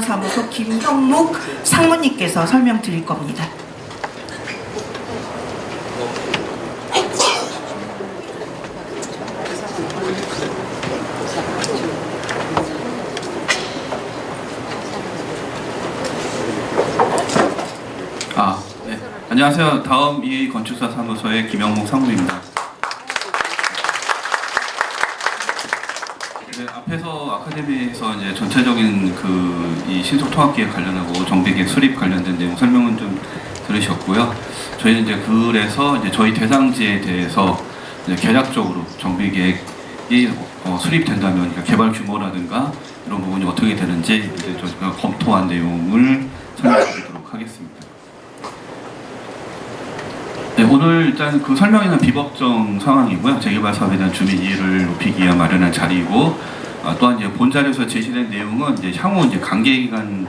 정비사무소 김형묵 상무님께서 설명드릴 겁니다. 네. 안녕하세요. 다음 EA 건축사 사무소의 김영묵 상무입니다. 네, 앞에서 아카데미에서 이제 전체적인 이 신속 통합기획 관련하고 정비계획 수립 관련된 내용 설명은 좀 들으셨고요. 저희는 이제 그래서 이제 저희 대상지에 대해서 이제 개략적으로 정비계획이 수립된다면 그러니까 개발 규모라든가 이런 부분이 어떻게 되는지 이제 저희가 검토한 내용을 설명드리도록 하겠습니다. 네, 오늘 일단 그 설명에는 비법정 상황이고요. 재개발 사업에 대한 주민 이해를 높이기 위한 마련한 자리이고, 또한 이제 본자료에서 제시된 내용은 이제 향후 이제 관계기관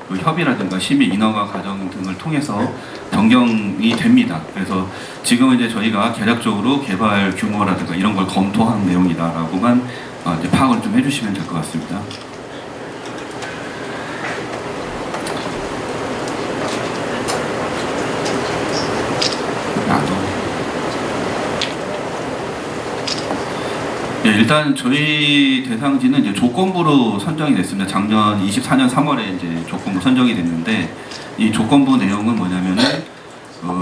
그 협의라든가 심의 인허가 과정 등을 통해서 변경이 됩니다. 그래서 지금은 이제 저희가 개략적으로 개발 규모라든가 이런 걸 검토한 내용이다라고만 이제 파악을 좀 해주시면 될 것 같습니다. 네, 일단 저희 대상지는 이제 조건부로 선정이 됐습니다. 작년 24년 3월에 이제 조건부 선정이 됐는데, 이 조건부 내용은 뭐냐면은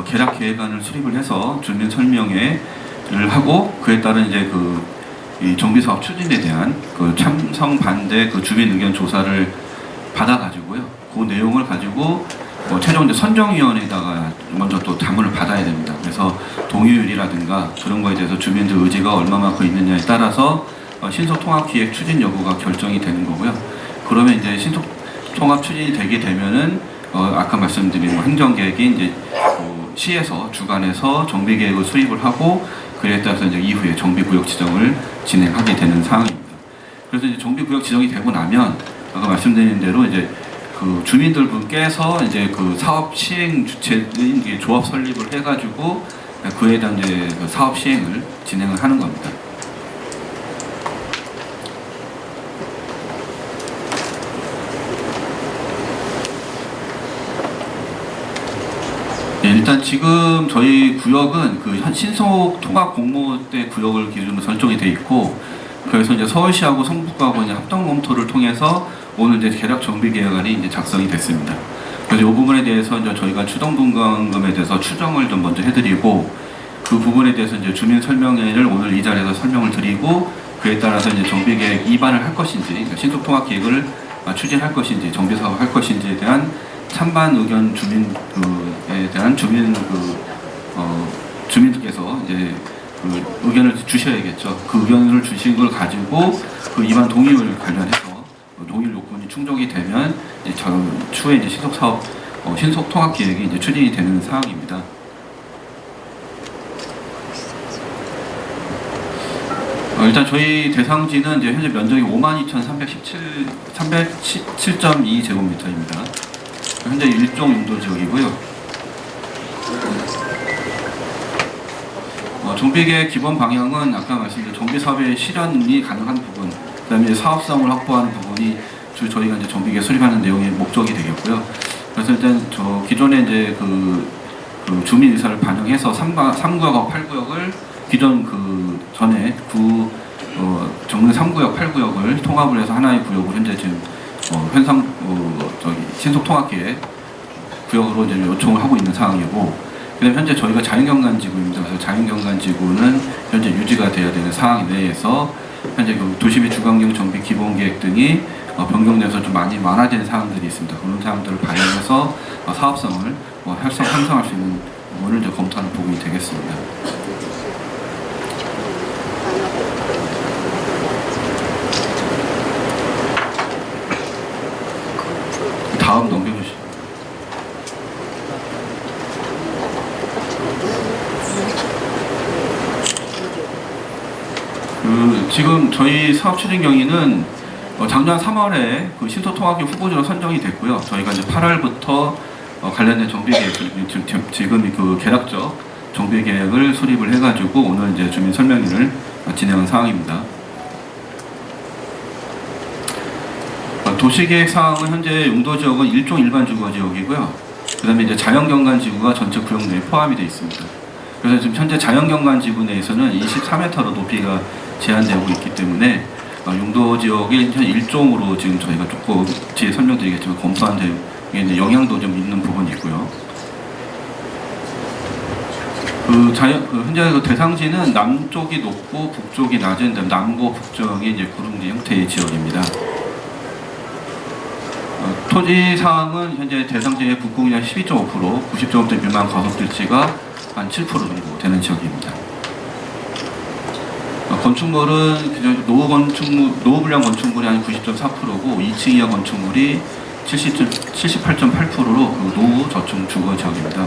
개략 계획안을 수립을 해서 주민 설명회를 하고, 그에 따른 이제 이 정비 사업 추진에 대한 참석 반대 주민 의견 조사를 받아가지고요. 그 내용을 가지고 최종 이제 선정위원회에다가 먼저 또 자문을 받아야 됩니다. 그래서 동의율이라든가 그런 거에 대해서 주민들 의지가 얼마만큼 있느냐에 따라서 신속통합기획 추진 여부가 결정이 되는 거고요. 그러면 이제 신속통합 추진이 되게 되면은 아까 말씀드린 행정계획이 이제 시에서 주관해서 정비계획을 수립을 하고, 그에 따라서 이제 이후에 정비구역 지정을 진행하게 되는 상황입니다. 그래서 이제 정비구역 지정이 되고 나면 아까 말씀드린 대로 이제 주민들 분께서 이제 사업 시행 주체인 조합 설립을 해가지고 그에 대한 이제 사업 시행을 진행을 하는 겁니다. 네, 일단 지금 저희 구역은 신속 통합 공모 때 구역을 기준으로 설정이 돼 있고, 그래서 이제 서울시하고 성북하고 이제 합동 검토를 통해서 오늘 이제 개략 정비 계획안이 이제 작성이 됐습니다. 그래서 이 부분에 대해서 이제 저희가 추동 분담금에 대해서 추정을 좀 먼저 해드리고, 그 부분에 대해서 이제 주민 설명회를 오늘 이 자리에서 설명을 드리고, 그에 따라서 이제 정비 계획 입안을 할 것인지, 그러니까 신속 통합 계획을 추진할 것인지, 정비 사업을 할 것인지에 대한 찬반 의견 주민에 대한 주민들께서 이제 의견을 주셔야겠죠. 그 의견을 주신 걸 가지고 입안 동의율 관련해서 동의율 요건이 충족이 되면 이제 추후에 이제 신속 통합 계획이 이제 추진이 되는 사항입니다. 일단 저희 대상지는 이제 현재 면적이 52,317.2제곱미터입니다. 현재 1종 용도 지역이고요. 정비계획 기본 방향은 아까 말씀드린 정비사업의 실현이 가능한 부분, 그 다음에 사업성을 확보하는 부분이 저희가 이제 정비계획 수립하는 내용의 목적이 되겠고요. 그래서 일단 기존에 이제 주민 의사를 반영해서 3구역하고 8구역을 기존 전에 정릉 3구역, 8구역을 통합을 해서 하나의 구역으로 현재 지금 신속 통합계획 구역으로 이제 요청을 하고 있는 상황이고, 그다음에 현재 저희가 자연경관지구입니다. 그래서 자연경관지구는 현재 유지가 되어야 되는 상황 내에서 현재 도시비 주거환경 정비 기본계획 등이 변경돼서 좀 많이 완화된 사항들이 있습니다. 그런 사항들을 반영해서 사업성을 형성할 수 있는 부분을 이제 검토하는 부분이 되겠습니다. 다음 넘겨주시죠. 지금 저희 사업 추진 경위는 작년 3월에 신속통합기 후보지로 선정이 됐고요. 저희가 이제 8월부터 관련된 정비계획, 지금 개략적 정비계획을 수립을 해가지고 오늘 이제 주민 설명회를 진행한 상황입니다. 도시계획 사항은 현재 용도 지역은 1종 일반 주거 지역이고요. 그다음에 이제 자연경관 지구가 전체 구역 내에 포함이 되어 있습니다. 그래서 지금 현재 자연경관 지구 내에서는 23m로 높이가 제한되고 있기 때문에 용도 지역의 1종으로 지금 저희가 조금 뒤에 설명드리겠지만 검토한 데 이제 영향도 좀 있는 부분이 있고요. 현재 그 대상지는 남쪽이 높고 북쪽이 낮은 남고 북쪽이 이제 구릉지 형태의 지역입니다. 토지 사항은 현재 대상지의 북극량 12.5%, 90제곱미터 미만 가속들지가 한 7% 정도 되는 지역입니다. 건축물은 노후불량 건축물이 한 90.4%고 2층 이하 건축물이 78.8%로 그 노후 저층 주거 지역입니다.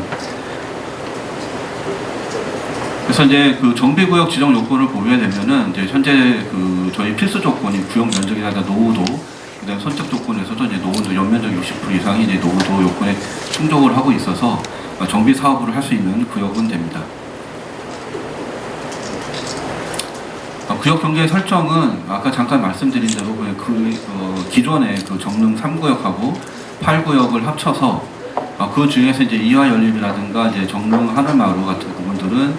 그래서 이제 그 정비구역 지정 요건을 보게 되면은 이제 현재 그 저희 필수 조건이 구역 면적이라든가 노후도, 그다음 선택 조건에서도 이제 노후도 연면적 60% 이상이 이제 노후도 요건에 충족을 하고 있어서 정비 사업을 할 수 있는 구역은 됩니다. 구역 경계 설정은 아까 잠깐 말씀드린 대로 기존의 그 정릉 3구역하고 8구역을 합쳐서 그 중에서 이제 이화 연립이라든가 이제 정릉 하늘마루 같은 부분들은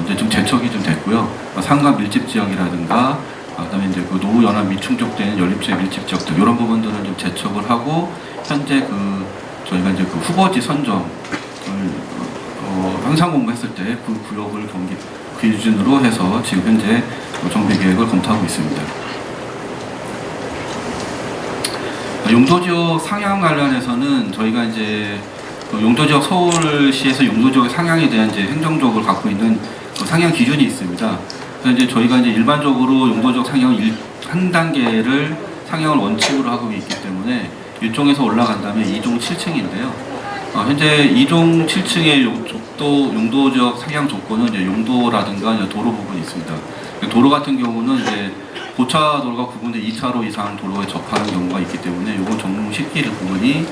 이제 좀 재척이 좀 됐고요. 상가 밀집 지역이라든가 그다음에 이제 그 노후 연합 미충족된 연립지역 밀집 지역들 이런 부분들은 좀 재척을 하고 현재 저희가 이제 그 후보지 선정을 항상 공부했을 때 그 구역을 기준으로 해서 지금 현재 정비 계획을 검토하고 있습니다. 용도지역 상향 관련해서는 저희가 이제 용도지역 서울시에서 용도지역 상향에 대한 이제 행정적으로 갖고 있는 상향 기준이 있습니다. 그래서 이제 저희가 이제 일반적으로 용도지역 상향 한 단계를 상향을 원칙으로 하고 있기 때문에 1종에서 올라간 다음에 2종 7층인데요. 현재 2종 7층의 용도지역 상향 조건은 이제 용도라든가 이제 도로 부분이 있습니다. 도로 같은 경우는 이제 고차 도로가 구분돼 2차로 이상 도로에 접하는 경우가 있기 때문에 이건 정릉 시길 부분이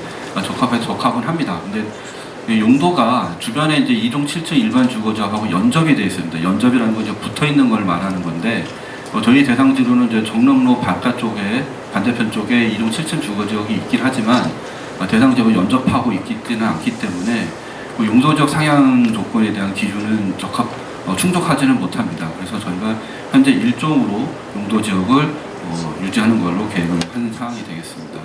적합은 합니다. 근데 용도가 주변에 이제 2종 7층 일반 주거지역하고 연접이 되어 있습니다. 연접이라는 건 이제 붙어 있는 걸 말하는 건데 저희 대상지로는 이제 정릉로 반대편 쪽에 2종 7층 주거지역이 있긴 하지만 대상지역을 연접하고 있지는 않기 때문에 용도지역 상향 조건에 대한 기준은 충족하지는 못합니다. 그래서 저희가 현재 1종으로 용도지역을 유지하는 걸로 계획을 한 사항이 되겠습니다.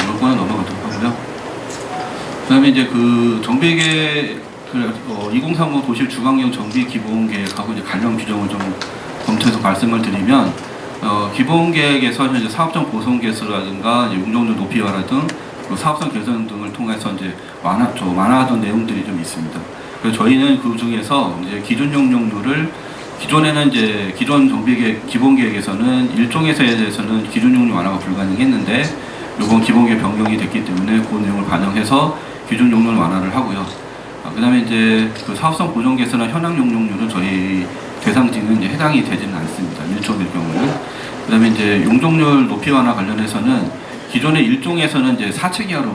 이번 거는 넘어가도록 하고요. 그 다음에 이제 그 정비계획 2035 도시 주간경 정비 기본계획하고 이제 관련 규정을 좀 검토해서 말씀을 드리면 기본계획에서 이제 사업적 보송 개수라든가 용적률 높이와 등 사업성 개선 등을 통해서 이제 완화하던 내용들이 좀 있습니다. 그래서 저희는 그 중에서 이제 기준 용적률을 기존에는 이제 기존 정비계획 기본계획에서는 1종에서에 대해서는 기준 용적 완화가 불가능했는데 이번 기본계획 변경이 됐기 때문에 그 내용을 반영해서 기준 용적률 완화를 하고요. 그다음에 이제 그 사업성 보정 개선이나 현황 용적률은 저희 대상지는 이제 해당이 되지는 않습니다. 1종일 경우는. 그다음에 이제 용적률 높이 완화 관련해서는 기존의 1종에서는 이제 4층 이하로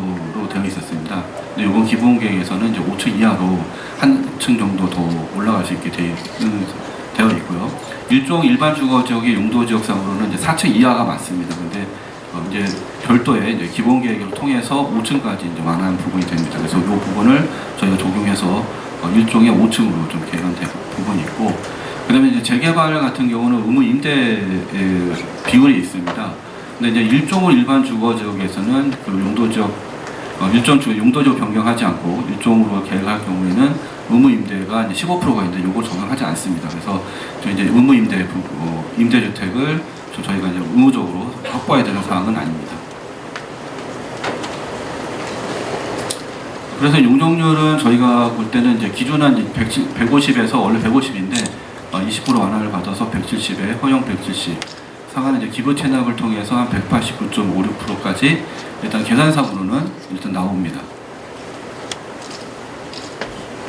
되어 있었습니다. 근데 이번 기본계획에서는 이제 5층 이하로 한 층 정도 더 올라갈 수 있게 되어 있고요. 1종 일반 주거 지역의 용도 지역상으로는 이제 4층 이하가 맞습니다. 근데 이제 별도의 이제 기본계획을 통해서 5층까지 이제 완화한 부분이 됩니다. 그래서 이 부분을 저희가 적용해서 1종의 5층으로 좀 개선된 부분이 있고, 그다음에 이제 재개발 같은 경우는 의무 임대 비율이 있습니다. 근데 이제 1종을 일반 주거 지역에서는 그 용도 지역 1종 용도 지역 변경하지 않고 1종으로 계획할 경우에는 의무 임대가 이제 15%가 있는데 요걸 적용하지 않습니다. 그래서 저희 이제 의무 임대 임대주택을 저희가 이제 의무적으로 확보해야 되는 사항은 아닙니다. 그래서 용적률은 저희가 볼 때는 이제 기준은 150에서 원래 150인데 20% 완화를 받아서 170에 허용 170. 상한은 이제 기부 체납을 통해서 한 189.56%까지 일단 계산상으로는 일단 나옵니다.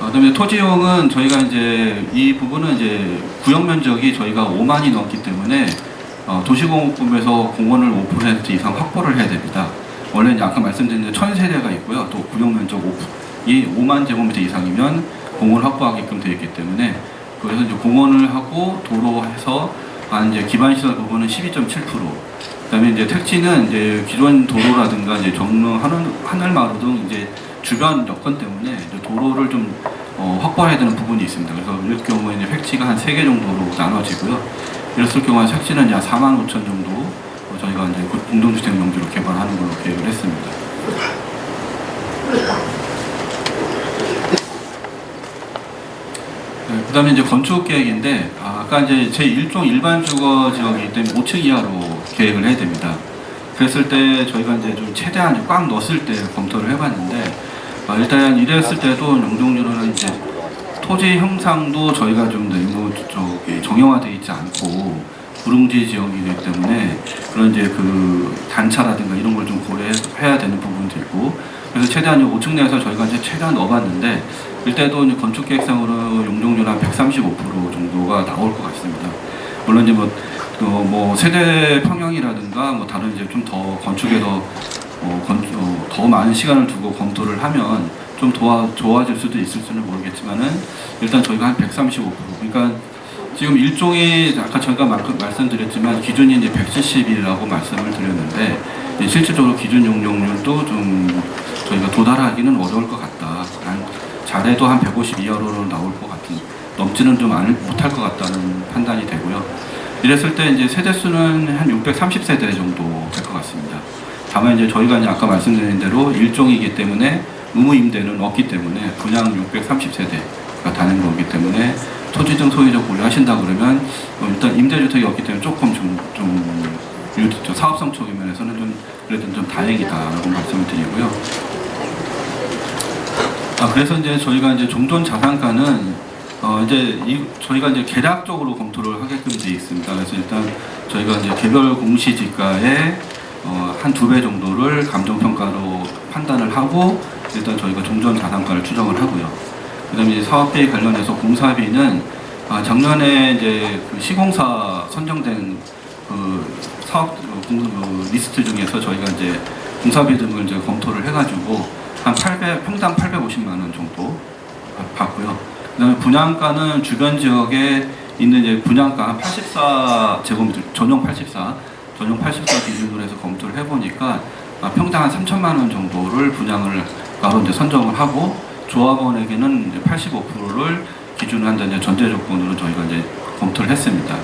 그다음에 토지용은 저희가 이제 이 부분은 이제 구역 면적이 저희가 5만이 넘기 때문에 도시공업부에서 공원을 5% 이상 확보를 해야 됩니다. 원래 이제 아까 말씀드린 1000세대가 있고요. 또 구역 면적이 5만 제곱미터 이상이면 공원을 확보하게끔 되어 있기 때문에 그래서 이제 공원을 하고 도로해서 이제 기반 시설 부분은 12.7%. 그다음에 이제 택지는 이제 기존 도로라든가 이제 정릉 하늘마루 등 이제 주변 여건 때문에 이제 도로를 좀 확보해야 되는 부분이 있습니다. 그래서 이럴 경우에 이제 택지가 한 3개 정도로 나눠지고요. 이랬을 경우에 택지는 약 4만 5천 정도 저희가 이제 공동주택 용지로 개발하는 걸로 계획을 했습니다. 네, 그다음에 이제 건축 계획인데 아까 이제 제1종 일반 주거 지역이기 때문에 5층 이하로 계획을 해야 됩니다. 그랬을 때 저희가 이제 좀 최대한 꽉 넣었을 때 검토를 해봤는데 일단 이랬을 때도 용적률은 이제 토지 형상도 저희가 좀 너무 정형화되어 있지 않고 구릉지 지역이기 때문에 그런 이제 그 단차라든가 이런 걸 좀 고려해야 되는 부분도 있고 그래서 최대한 5층 내에서 저희가 이제 최대한 넣어봤는데 이때도 이제 건축 계획상으로 용적률 한 135% 정도가 나올 것 같습니다. 물론 이제 뭐 세대 평형이라든가 뭐 다른 이제 좀 더 건축에 더 많은 시간을 두고 검토를 하면 좀 좋아질 수도 있을지는 모르겠지만은 일단 저희가 한 135% 그러니까 지금 일종의 아까 저희가 말씀드렸지만 기준이 이제 170이라고 말씀을 드렸는데 실질적으로 기준 용적률도 좀 저희가 도달하기는 어려울 것 같다. 잘해도 한 150 이하로 나올 것 같은 넘지는 좀 못할 것 같다는 판단이 되고요. 이랬을 때 이제 세대수는 한 630세대 정도 될 것 같습니다. 다만 이제 저희가 이제 아까 말씀드린 대로 일종이기 때문에 의무 임대는 없기 때문에 그냥 630세대가 다는 거기 때문에 토지 등 소유적 고려하신다 그러면 일단 임대주택이 없기 때문에 조금 사업성 측면에서는 좀 그래도 좀 다행이다라고 말씀을 드리고요. 그래서 이제 저희가 이제 종전 자산가는 저희가 이제 계략적으로 검토를 하게끔 되어 있습니다. 그래서 일단 저희가 이제 개별 공시지가의 한 2배 정도를 감정평가로 판단을 하고 일단 저희가 종전 자산가를 추정을 하고요. 그다음에 이제 사업비 관련해서 공사비는 작년에 이제 그 시공사 선정된 그 사업 리스트 중에서 저희가 이제 공사비 등을 이제 검토를 해가지고 한 평당 850만 원 정도 받고요. 그다음에 분양가는 주변 지역에 있는 이제 분양가 한 84제곱미터 전용 84 기준으로 해서 검토를 해보니까 평당 한 3천만 원 정도를 분양을 가로 이제 선정을 하고 조합원에게는 이제 85%를 기준으로 한다 이제 전제 조건으로 저희가 이제 검토를 했습니다.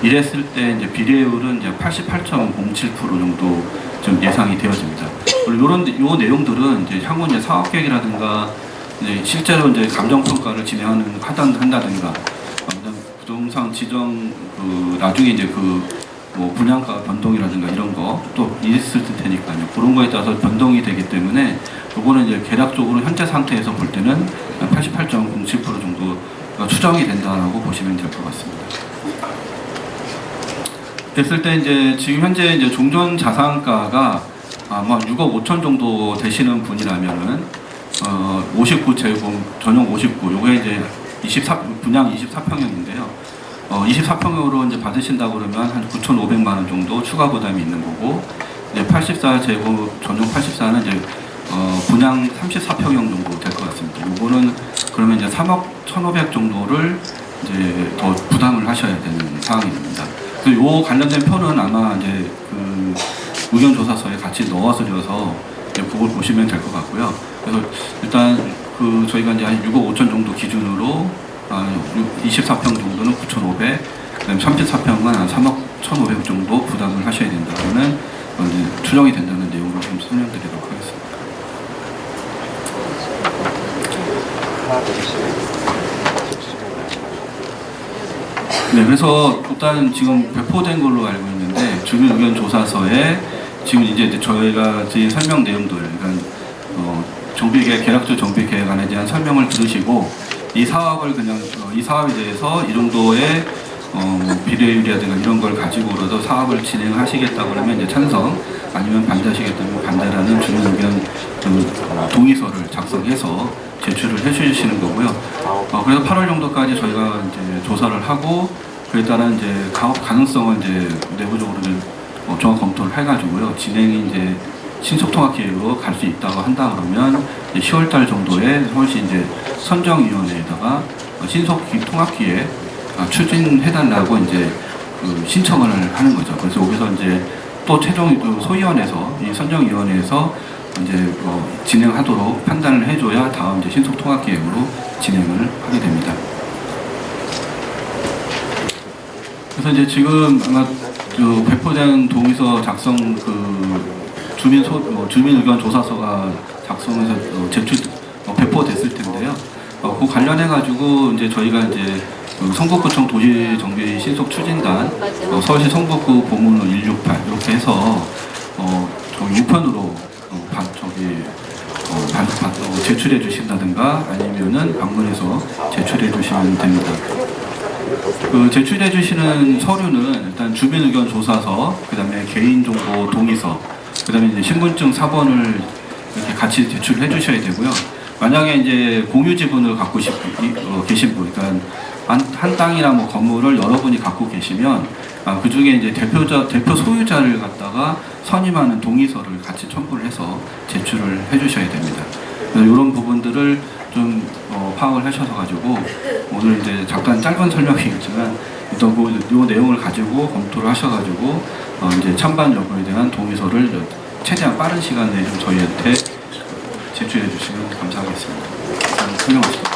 이랬을 때 이제 비례율은 이제 88.07% 정도 좀 예상이 되어집니다. 그리고 요 내용들은 이제 향후 이제 사업 계획이라든가 이제 실제로 이제 감정 평가를 한다든가 부동산 지정 나중에 이제 뭐 분양가 변동이라든가 이런 거 또 있을 테니까요. 그런 거에 따라서 변동이 되기 때문에 요거는 이제 계략적으로 현재 상태에서 볼 때는 88.07% 정도가 추정이 된다라고 보시면 될 것 같습니다. 됐을 때 이제 지금 현재 이제 종전 자산가가 아마 6억 5천 정도 되시는 분이라면은 59제곱 전용 59 요게 이제 분양 24평형인데요. 24평형으로 이제 받으신다고 그러면 한 9,500만 원 정도 추가 부담이 있는 거고, 이제 84제곱 전용 84는 이제 분양 34평형 정도 될 것 같습니다. 요거는 그러면 이제 3억 1,500 정도를 이제 더 부담을 하셔야 되는 상황입니다. 그래서 요 관련된 표는 아마 이제 그 의견조사서에 같이 넣어드려서 그걸 보시면 될 것 같고요. 그래서 일단 저희가 이제 한 6억 5천 정도 기준으로 24평 정도는 9,500, 그다음에 34평은 한 3억 1,500 정도 부담을 하셔야 된다면 추정이 된다는 내용을 좀 설명드리도록 하겠습니다. 네, 그래서 일단 지금 배포된 걸로 알고 있는데 주민 의견 조사서에 지금 이제 저희가 드린 설명 내용들, 그러니까 정비계획, 계약적 정비계획안에 대한 설명을 들으시고 이 사업에 대해서 이 정도의 비례율이라든가 이런 걸 가지고라도 사업을 진행하시겠다 그러면 이제 찬성, 아니면 반대하시겠다면 반대라는 주민 의견 동의서를 작성해서 제출을 해주시는 거고요. 그래서 8월 정도까지 저희가 이제 조사를 하고 그에 따라 이제 가업 가능성을 이제 내부적으로 종합 검토를 해가지고요. 진행이 이제 신속통합 기획으로 갈 수 있다고 한다 그러면 10월달 정도에 서울시 이제 선정위원회에다가 신속통합 기획 추진해달라고 이제 그 신청을 하는 거죠. 그래서 여기서 이제 또 최종 그 소위원회에서 이 선정위원회에서 이제 진행하도록 판단을 해줘야 다음 이제 신속 통합 계획으로 진행을 하게 됩니다. 그래서 이제 지금 아마 그 배포된 동의서 작성 주민 의견 조사서가 작성해서 배포됐을 텐데요. 그 관련해 가지고 이제 저희가 이제 그 성북구청 도시정비 신속 추진단, 서울시 성북구 보문로 168 이렇게 해서 저기 우편으로 제출해 주신다든가 아니면은 방문해서 제출해 주시면 됩니다. 그 제출해 주시는 서류는 일단 주민 의견 조사서, 그다음에 개인정보 동의서, 그다음에 이제 신분증 4번을 이렇게 같이 제출해 주셔야 되고요. 만약에 이제 공유 지분을 갖고 계신 분, 그러니까 한 땅이나 뭐 건물을 여러분이 갖고 계시면 그 중에 이제 대표 소유자를 갖다가 선임하는 동의서를 같이 첨부를 해서 제출을 해주셔야 됩니다. 이런 부분들을 좀 파악을 하셔서 가지고 오늘 이제 잠깐 짧은 설명이겠지만 일단 이 내용을 가지고 검토를 하셔가지고 이제 찬반 여부에 대한 동의서를 최대한 빠른 시간 내에 좀 저희한테 제출해 주시면 감사하겠습니다. 설명 마치겠습니다.